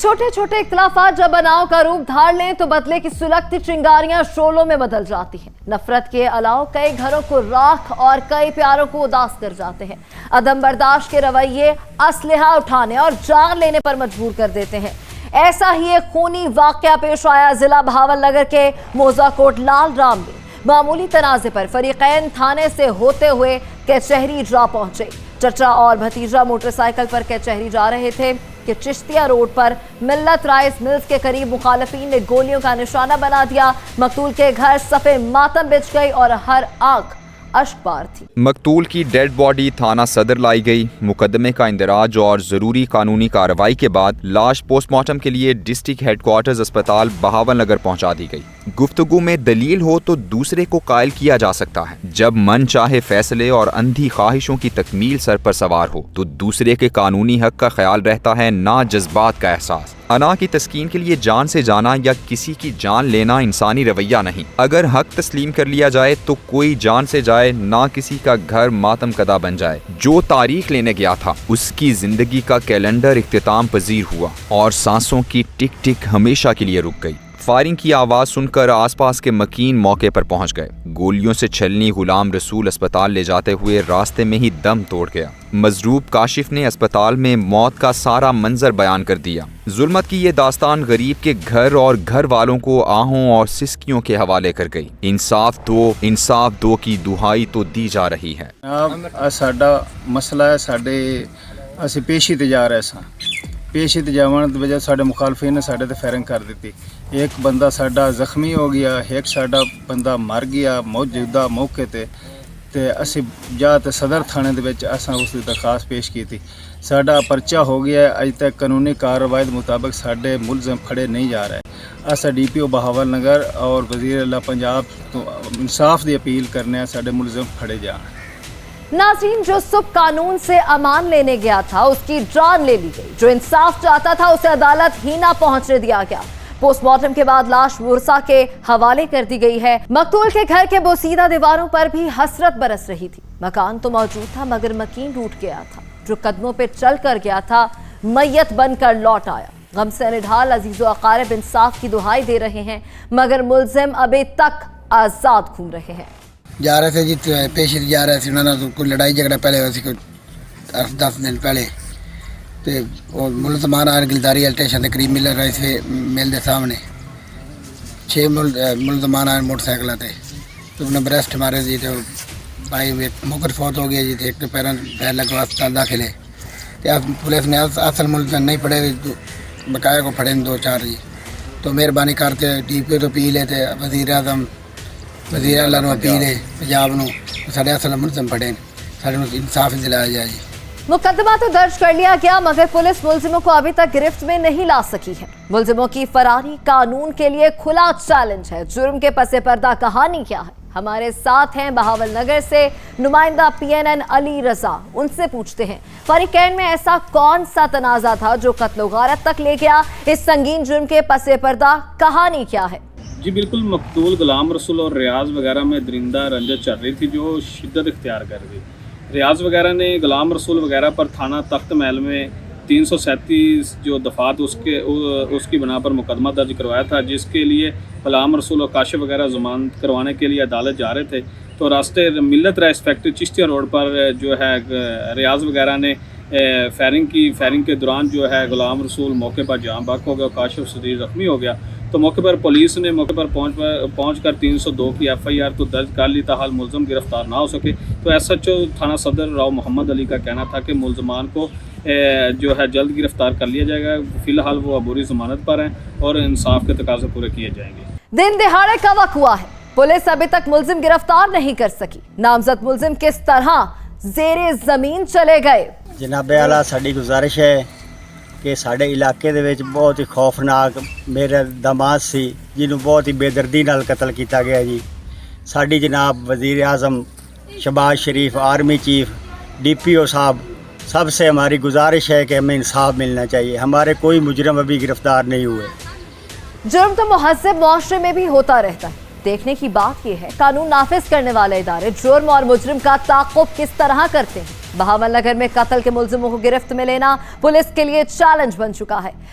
छोटे छोटे इख्तिलाफात जब बनाव का रूप धार लें तो बदले की सुलगती चिंगारियां शोलों में बदल जाती हैं। नफरत के अलावा कई घरों को राख और कई प्यारों को उदास कर जाते हैं। अदम बर्दाश्त के रवैये असलहा उठाने और जान लेने पर मजबूर कर देते हैं। ऐसा ही एक खूनी वाकया पेश आया जिला बहावलनगर के मोजाकोट लाल राम में। मामूली तनाजे पर फरीकैन थाने से होते हुए कचहरी जा पहुंचे। चचा और भतीजा मोटरसाइकिल पर कचहरी जा रहे थे कि चिश्तिया रोड पर मिल्लत राइस मिल्स के करीब मुखालिफिन ने गोलियों का निशाना बना दिया। मकतूल के घर सफे मातम बिछ गई और हर आंख अश्कबार थी। मकतूल की डेड बॉडी थाना सदर लाई गई। मुकदमे का इंदराज और जरूरी कानूनी कार्रवाई के बाद लाश पोस्टमार्टम के लिए डिस्ट्रिक्ट हेडक्वार्टर्स अस्पताल बहावलनगर पहुंचा दी गई। गुफ्तगू में दलील हो तो दूसरे को कायल किया जा सकता है। जब मन चाहे फैसले और अंधी ख्वाहिशों की तकमील सर पर सवार हो तो दूसरे के कानूनी हक का ख्याल रहता है, ना जज्बात का एहसास। अना की तस्कीन के लिए जान से जाना या किसी की जान लेना इंसानी रवैया नहीं। अगर हक तस्लीम कर लिया जाए तो कोई जान से जाए, ना किसी का घर मातम कदा बन जाए। जो तारीख लेने गया था उसकी जिंदगी का कैलेंडर इख्तिताम पजीर हुआ और सांसों की टिक टिक हमेशा के लिए रुक गई। फायरिंग की आवाज सुनकर आसपास के मकीन मौके पर पहुंच गए। गोलियों से छलनी गुलाम रसूल अस्पताल ले जाते हुए रास्ते में ही दम तोड़ गया। मजरूब काशिफ ने अस्पताल में मौत का सारा मंजर बयान कर दिया। जुल्मत की ये दास्तान गरीब के घर और घर वालों को आहों और सिसकियों के हवाले कर गई। इंसाफ दो की दुहाई तो दी जा रही है। साडा मसला है, साडे असीं पेशी ते जा रहे सां। पेशी ते जावन दी वजह साडे मुखालफिन ने साडे ते फायरिंग कर दी। एक बंदा साडा जख्मी हो गया, एक साडा बंदा मर गया मौजूदा मौके ते असीं जा ते सदर थाने दे विच असां उस दी दरखास्त पेश की थी। साडा पर्चा हो गया। अज तक कानूनी कार्रवाई के मुताबिक साडे मुलजम फड़े नहीं जा रहे। असा DPO बहावलनगर और वज़ीर आला पंजाब तो इंसाफ की अपील करने साडे मुलजम फड़े जान। नाज़रीन, जो सुबह कानून से अमान लेने गया था उसकी जान ले ली गई। जो इंसाफ चाहता था उसे अदालत ही ना पहुंचने दिया गया। पोस्टमार्टम के बाद लाश वुरसा के हवाले कर दी गई है। मकतूल के घर के बोसीदा दीवारों पर भी हसरत बरस रही थी। मकान तो मौजूद था मगर मकीन टूट गया था। जो कदमों पे चल कर गया था मैयत बनकर लौट आया। गम से निढाल अजीजो अकारिब इंसाफ की दुहाई दे रहे हैं मगर मुलजिम अभी तक आजाद घूम रहे हैं। जा रहे थे जी, पेशी जा रहे थे। उन्होंने कोई लड़ाई झगड़ा पहले हुआ सी, कोई 10 दिन पहले तो मुलजमान आ गिलदारी स्टेशन के करीब मिल रहे थे। मिल के सामने 6 मुलजमान आए मोटरसाइकिल थे तो उन्हें ब्रेस्ट मारे जी। तो भाई मुकर फौत हो गया जी। तो एक तो पैर लगवा अस्पताल दाखिल है। तो पुलिस ने असल मुलजम नहीं पड़े, बकाया को फड़े 2-4 जी। तो मेहरबानी करते DPO तो अपील है, तो वज़ीर आज़म वज़ीर आला अपील है पंजाब नूं साडे असल मुलजम फड़े, साडे इंसाफ दिलाया जाए जी। मुकदमा तो दर्ज कर लिया गया मगर पुलिस मुलजिमों को अभी तक गिरफ्त में नहीं ला सकी है। मुलजिमों की फरारी कानून के लिए खुला चैलेंज है। जुर्म के पसे पर्दा कहानी क्या है? हमारे साथ हैं बहावलनगर से नुमाइंदा PNN अली रजा। उनसे पूछते हैं फरीकैन में ऐसा कौन सा तनाजा था जो कत्ल गारत तक ले गया? इस संगीन जुर्म के पसे पर्दा कहानी क्या है? जी बिल्कुल, मकतूल गुलाम रसूल और रियाज वगैरह में दरिंदा रंजत चल रही थी जो शिद्दत इख्तियार कर गई। रियाज वगैरह ने गुलाम रसूल वगैरह पर थाना तख्त महल में 337 जो दफात उसकी बना पर मुकदमा दर्ज करवाया था, जिसके लिए गुलाम रसूल और काशिफ वगैरह ज़मानत करवाने के लिए अदालत जा रहे थे। तो रास्ते मिल्लत राइस फैक्ट्री चिश्तिया रोड पर जो है रियाज वगैरह ने फायरिंग के दौरान जो है गुलाम रसूल मौके पर जान बाक हो गया, काशिफ शदीद ज़ख्मी हो गया। तो मौके पर पुलिस ने मौके पर पहुँच कर 302 की FIR तो दर्ज कर ली, ताहाल मुलजम गिरफ्तार ना हो सके। तो SHO थाना सदर राव मोहम्मद अली का कहना था कि मुलजमान को जो है जल्द गिरफ्तार कर लिया जाएगा। फिलहाल वो अबूरी ज़मानत पर हैं और इंसाफ के तकाज़े पूरे किए जाएंगे। दिन दिहाड़े का वक्त हुआ है, पुलिस अभी तक मुलजिम गिरफ्तार नहीं कर सकी। नामजद मुलजिम किस तरह ज़ेरे ज़मीन चले गए? जनाबे आला साडी गुजारिश है कि साडे इलाके दे विच बहुत ही खौफनाक मेरा दमाद सी जिन्हों बहुत ही बेदर्दी नाल कतल किया गया जी। साडी जनाब वज़ीर आज़म शहबाज शरीफ, आर्मी चीफ, DPO साहब, सबसे हमारी गुजारिश है कि हमें इंसाफ मिलना चाहिए। हमारे कोई मुजरम अभी गिरफ्तार नहीं हुए। जुर्म तो मुहज़्ज़ब मुआशरे में भी होता रहता है। देखने की बात यह है कानून नाफिज करने वाले इदारे जुर्म और मुजरिम का ताक़ुब किस तरह करते हैं। बहावलनगर में कत्ल के मुलजिमों को गिरफ्त में लेना पुलिस के लिए चैलेंज बन चुका है।